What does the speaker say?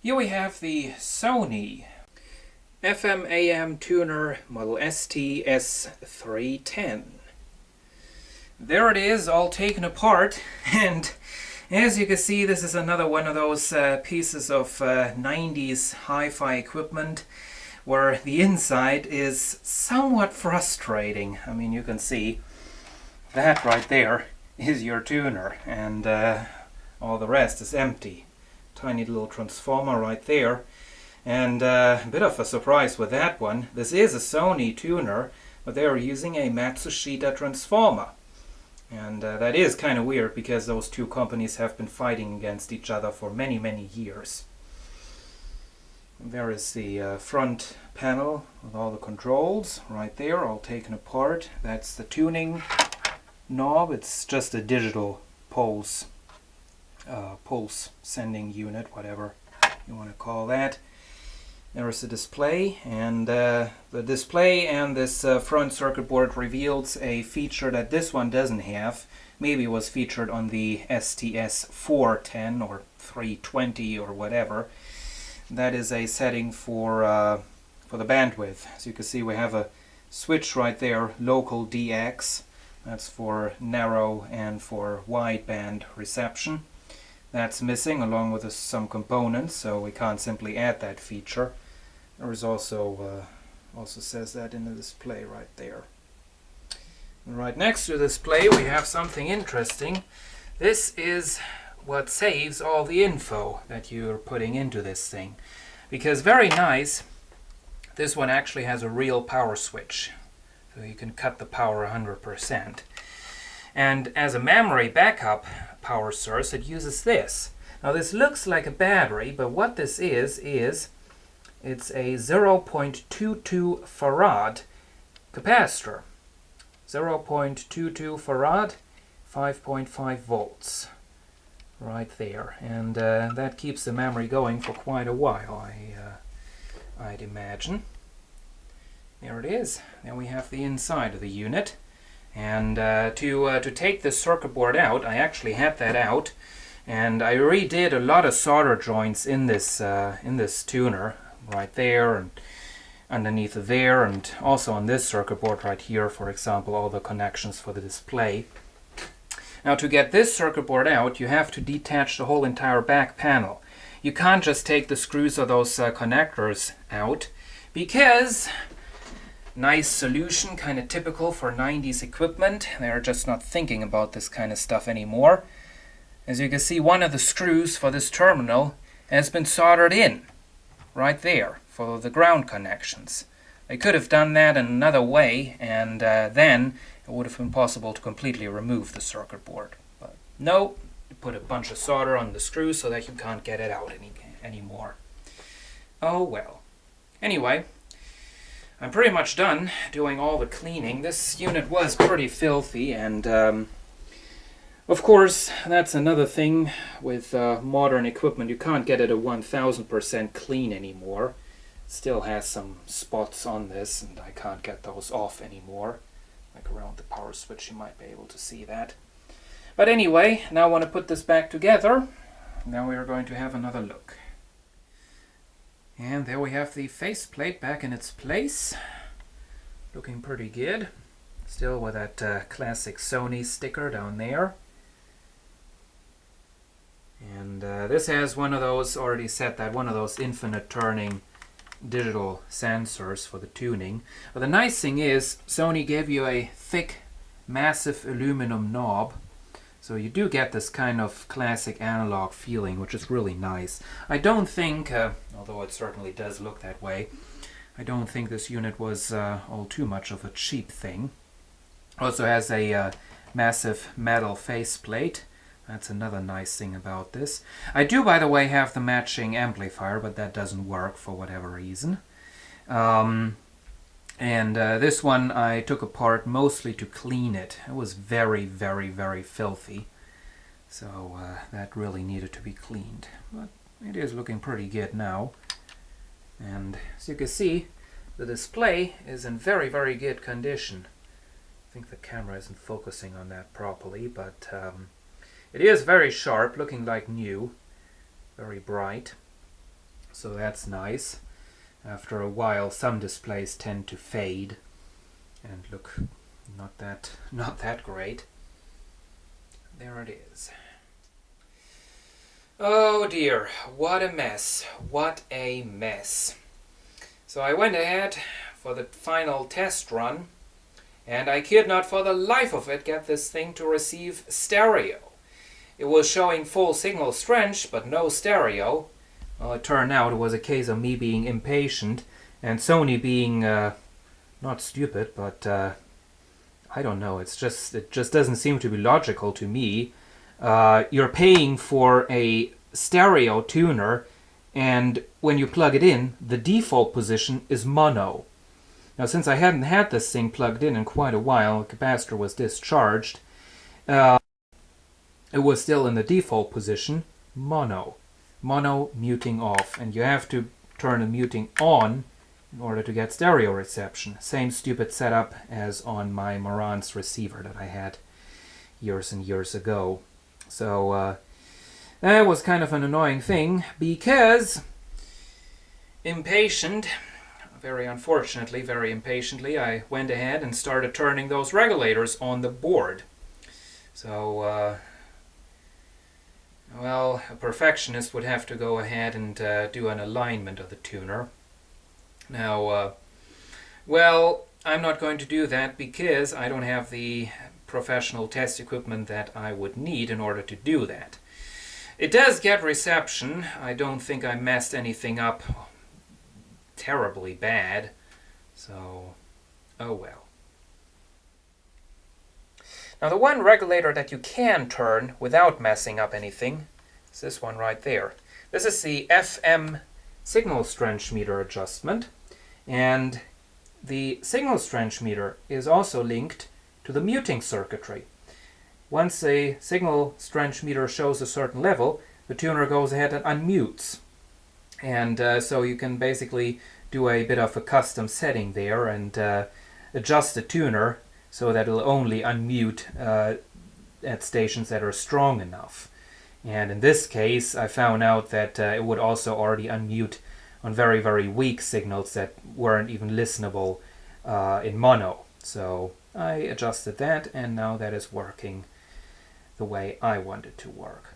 Here we have the Sony FM/AM tuner model ST-S310. There it is, all taken apart, and as you can see, this is another one of those pieces of 90s hi-fi equipment where the inside is somewhat frustrating. I mean, you can see that right there is your tuner, and all the rest is empty. Tiny little transformer right there, and a bit of a surprise with that one. This is a Sony tuner, but they are using a Matsushita transformer, and that is kind of weird because those two companies have been fighting against each other for many years. And there is the front panel with all the controls right there, all taken apart. That's the tuning knob. It's just a digital pulse sending unit, whatever you want to call that. There's the display, and the display and this front circuit board reveals a feature that this one doesn't have. Maybe it was featured on the ST-S310 or 320 or whatever. That is a setting for the bandwidth. As you can see, we have a switch right there, local DX. That's for narrow and for wideband reception. That's missing along with some components, so we can't simply add that feature. There is also says that in the display right there. And right next to the display we have something interesting. This is what saves all the info that you're putting into this thing. Because very nice, this one actually has a real power switch. So you can cut the power 100%. And as a memory backup power source, it uses this. Now this looks like a battery, but what this is it's a 0.22 farad capacitor. 0.22 farad, 5.5 volts. Right there. And that keeps the memory going for quite a while, I'd imagine. There it is. Then we have the inside of the unit. And to take the circuit board out, I actually had that out, and I redid a lot of solder joints in this tuner, right there and underneath there, and also on this circuit board right here, for example, all the connections for the display. Now to get this circuit board out, you have to detach the whole entire back panel. You can't just take the screws of those connectors out, because nice solution, kind of typical for 90s equipment. They're just not thinking about this kind of stuff anymore. As you can see, one of the screws for this terminal has been soldered in, right there, for the ground connections. They could have done that in another way, and then it would have been possible to completely remove the circuit board. But no, you put a bunch of solder on the screw so that you can't get it out anymore. Oh well. Anyway, I'm pretty much done doing all the cleaning. This unit was pretty filthy, and of course that's another thing with modern equipment. You can't get it a 1000% clean anymore. It still has some spots on this, and I can't get those off anymore. Like around the power switch, you might be able to see that. But anyway, now I want to put this back together. Now we are going to have another look. And there we have the faceplate back in its place. Looking pretty good. Still with that classic Sony sticker down there. And this has one of those, already said that, one of those infinite turning digital sensors for the tuning. But the nice thing is, Sony gave you a thick, massive aluminum knob. So you do get this kind of classic analog feeling, which is really nice. I don't think, although it certainly does look that way, I don't think this unit was all too much of a cheap thing. Also has a massive metal faceplate. That's another nice thing about this. I do, by the way, have the matching amplifier, but that doesn't work for whatever reason. And this one I took apart mostly to clean it. It was very filthy. So that really needed to be cleaned. But it is looking pretty good now. And as you can see, the display is in very good condition. I think the camera isn't focusing on that properly, but it is very sharp, looking like new. Very bright. So that's nice. After a while, some displays tend to fade and look not that great. There it is. Oh dear, what a mess. What a mess. So I went ahead for the final test run, and I could not for the life of it get this thing to receive stereo. It was showing full signal strength, but no stereo. Well, it turned out it was a case of me being impatient and Sony being not stupid, but I don't know. It just doesn't seem to be logical to me. You're paying for a stereo tuner, and when you plug it in, the default position is mono. Now, since I hadn't had this thing plugged in quite a while, the capacitor was discharged. It was still in the default position, mono. Mono muting off, and you have to turn the muting on in order to get stereo reception. Same stupid setup as on my Marantz receiver that I had years and years ago. So that was kind of an annoying thing, because very unfortunately, very impatiently, I went ahead and started turning those regulators on the board. So well, a perfectionist would have to go ahead and do an alignment of the tuner. Now, well, I'm not going to do that because I don't have the professional test equipment that I would need in order to do that. It does get reception. I don't think I messed anything up terribly bad. So, oh well. Now, the one regulator that you can turn without messing up anything is this one right there. This is the FM signal strength meter adjustment, and the signal strength meter is also linked to the muting circuitry. Once a signal strength meter shows a certain level, the tuner goes ahead and unmutes. And so you can basically do a bit of a custom setting there and adjust the tuner so that it'll only unmute at stations that are strong enough. And in this case, I found out that it would also already unmute on very, very weak signals that weren't even listenable in mono. So I adjusted that, and now that is working the way I want it to work.